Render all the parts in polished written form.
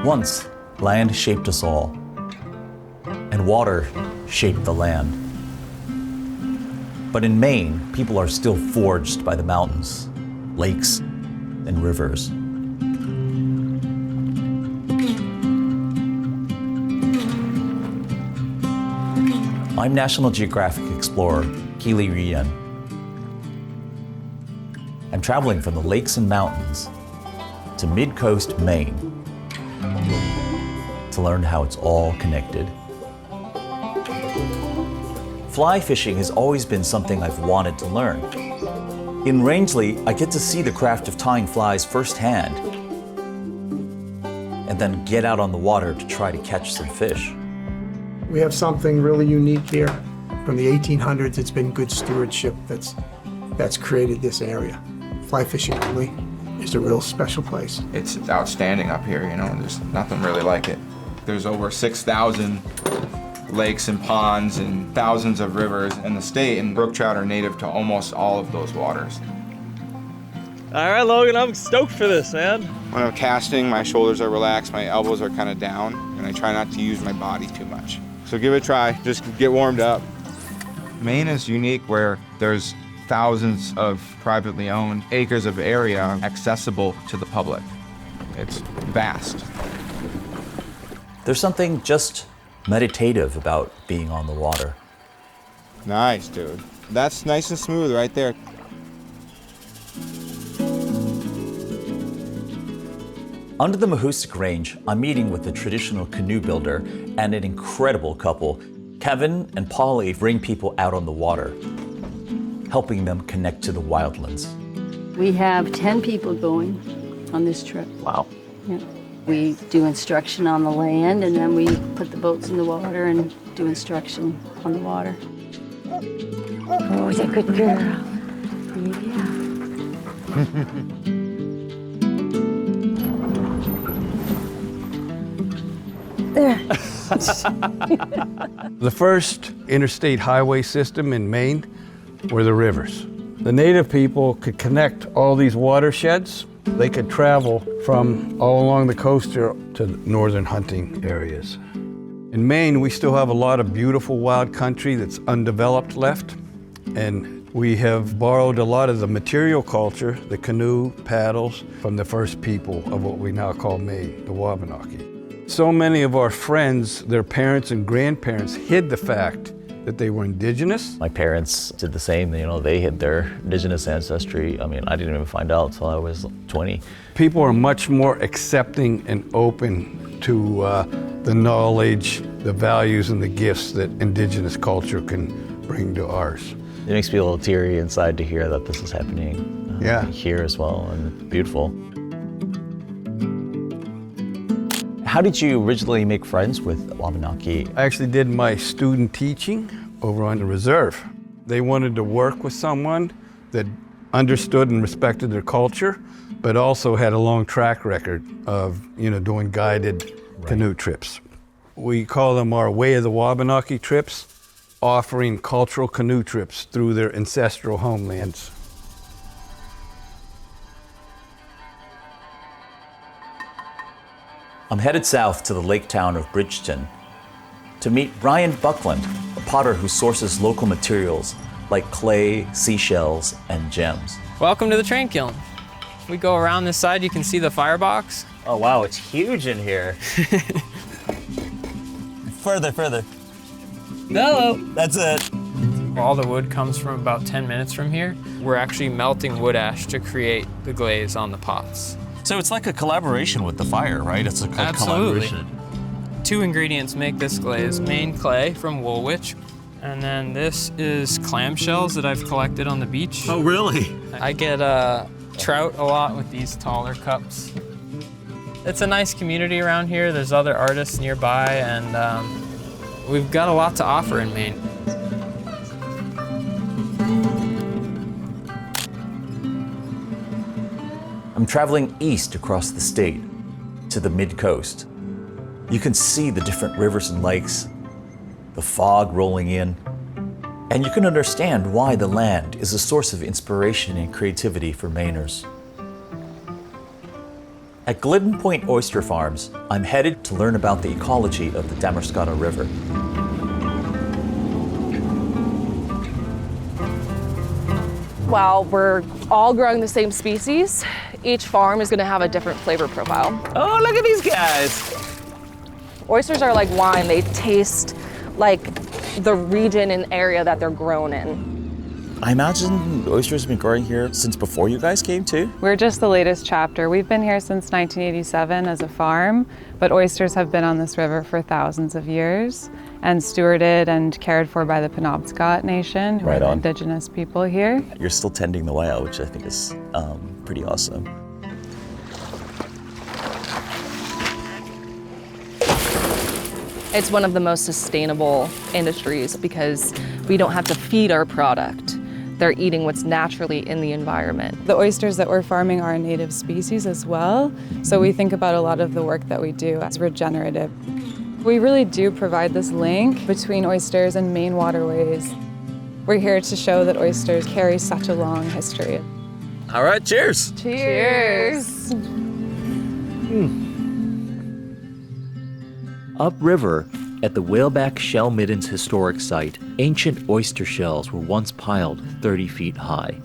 Once, land shaped us all, and water shaped the land. But in Maine, people are still forged by the mountains, lakes, and rivers. I'm National Geographic Explorer Kiliii Yüyan. I'm traveling from the lakes and mountains to mid-coast Maine to learn how it's all connected. Fly fishing has always been something I've wanted to learn. In Rangeley, I get to see the craft of tying flies firsthand and then get out on the water to try to catch some fish. We have something really unique here. From the 1800s, it's been good stewardship that's created this area. Fly fishing really is a real special place. It's outstanding up here, you know, there's nothing really like it. There's over 6,000 lakes and ponds and thousands of rivers in the state, and brook trout are native to almost all of those waters. All right, Logan, I'm stoked for this, man. When I'm casting, my shoulders are relaxed, my elbows are kind of down, and I try not to use my body too much. So give it a try, just get warmed up. Maine is unique where there's thousands of privately owned acres of area accessible to the public. It's vast. There's something just meditative about being on the water. Nice, dude. That's nice and smooth right there. Under the Mahoosic Range, I'm meeting with a traditional canoe builder and an incredible couple. Kevin and Polly bring people out on the water, helping them connect to the wildlands. We have 10 people going on this trip. Wow. Yeah. We do instruction on the land, and then we put the boats in the water and do instruction on the water. Oh, he's a good girl. Yeah. There. The first interstate highway system in Maine were the rivers. The native people could connect all these watersheds. They could travel from all along the coast to northern hunting areas. In Maine, we still have a lot of beautiful wild country that's undeveloped left, and we have borrowed a lot of the material culture, the canoe, paddles, from the first people of what we now call Maine, the Wabanaki. So many of our friends, their parents and grandparents hid the fact that they were indigenous. My parents did the same, you know, they hid their indigenous ancestry. I mean, I didn't even find out until I was 20. People are much more accepting and open to the knowledge, the values, and the gifts that indigenous culture can bring to ours. It makes me a little teary inside to hear that this is happening here as well, and beautiful. How did you originally make friends with Wabanaki? I actually did my student teaching over on the reserve. They wanted to work with someone that understood and respected their culture, but also had a long track record of, you know, doing guided canoe trips. We call them our Way of the Wabanaki trips, offering cultural canoe trips through their ancestral homelands. I'm headed south to the lake town of Bridgeton to meet Brian Buckland, a potter who sources local materials like clay, seashells, and gems. Welcome to the train kiln. We go around this side, you can see the firebox. Oh wow, it's huge in here. Further. Hello. That's it. All the wood comes from about 10 minutes from here. We're actually melting wood ash to create the glaze on the pots. So it's like a collaboration with the fire, right? It's a Absolutely. collaboration. 2 ingredients make this glaze. Maine clay from Woolwich, and then this is clamshells that I've collected on the beach. Oh, really? I get trout a lot with these taller cups. It's a nice community around here. There's other artists nearby, and we've got a lot to offer in Maine. I'm traveling east across the state to the mid-coast. You can see the different rivers and lakes, the fog rolling in, and you can understand why the land is a source of inspiration and creativity for Mainers. At Glidden Point Oyster Farms, I'm headed to learn about the ecology of the Damariscotta River. While we're all growing the same species, each farm is going to have a different flavor profile. Oh, look at these guys! Oysters are like wine. They taste like the region and area that they're grown in. I imagine oysters have been growing here since before you guys came too? We're just the latest chapter. We've been here since 1987 as a farm, but oysters have been on this river for thousands of years and stewarded and cared for by the Penobscot Nation, who are the indigenous people here. You're still tending the whale, which I think is pretty awesome. It's one of the most sustainable industries because we don't have to feed our product. They're eating what's naturally in the environment. The oysters that we're farming are a native species as well, so we think about a lot of the work that we do as regenerative. We really do provide this link between oysters and Maine waterways. We're here to show that oysters carry such a long history. All right, cheers! Cheers! Upriver, at the Whaleback Shell Middens Historic Site, ancient oyster shells were once piled 30 feet high.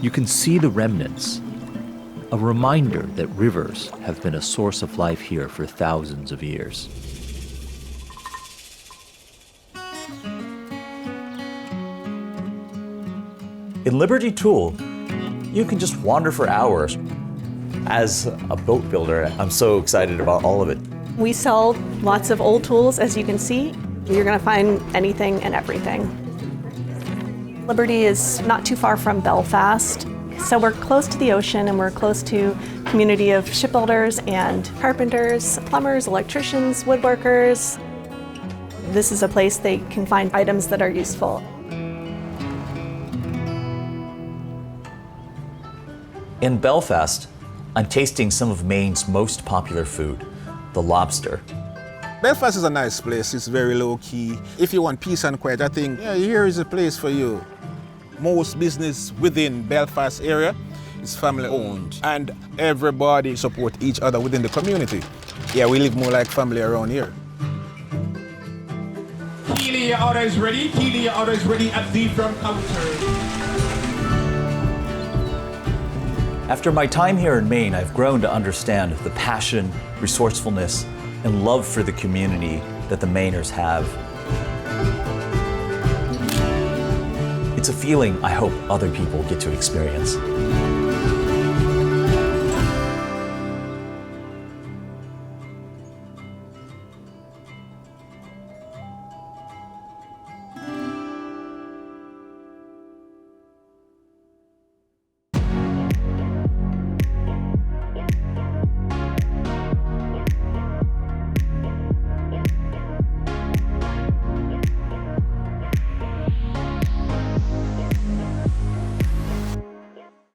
You can see the remnants, a reminder that rivers have been a source of life here for thousands of years. In Liberty Tool, you can just wander for hours. As a boat builder, I'm so excited about all of it. We sell lots of old tools, as you can see. You're going to find anything and everything. Liberty is not too far from Belfast, so we're close to the ocean and we're close to a community of shipbuilders and carpenters, plumbers, electricians, woodworkers. This is a place they can find items that are useful. In Belfast, I'm tasting some of Maine's most popular food, the lobster. Belfast is a nice place. It's very low-key. If you want peace and quiet, I think here is a place for you. Most business within Belfast area is family-owned, and everybody support each other within the community. Yeah, we live more like family around here. Kiliii Yüyan is ready. Kiliii Yüyan is ready at the front counter. After my time here in Maine, I've grown to understand the passion, resourcefulness, and love for the community that the Mainers have. It's a feeling I hope other people get to experience.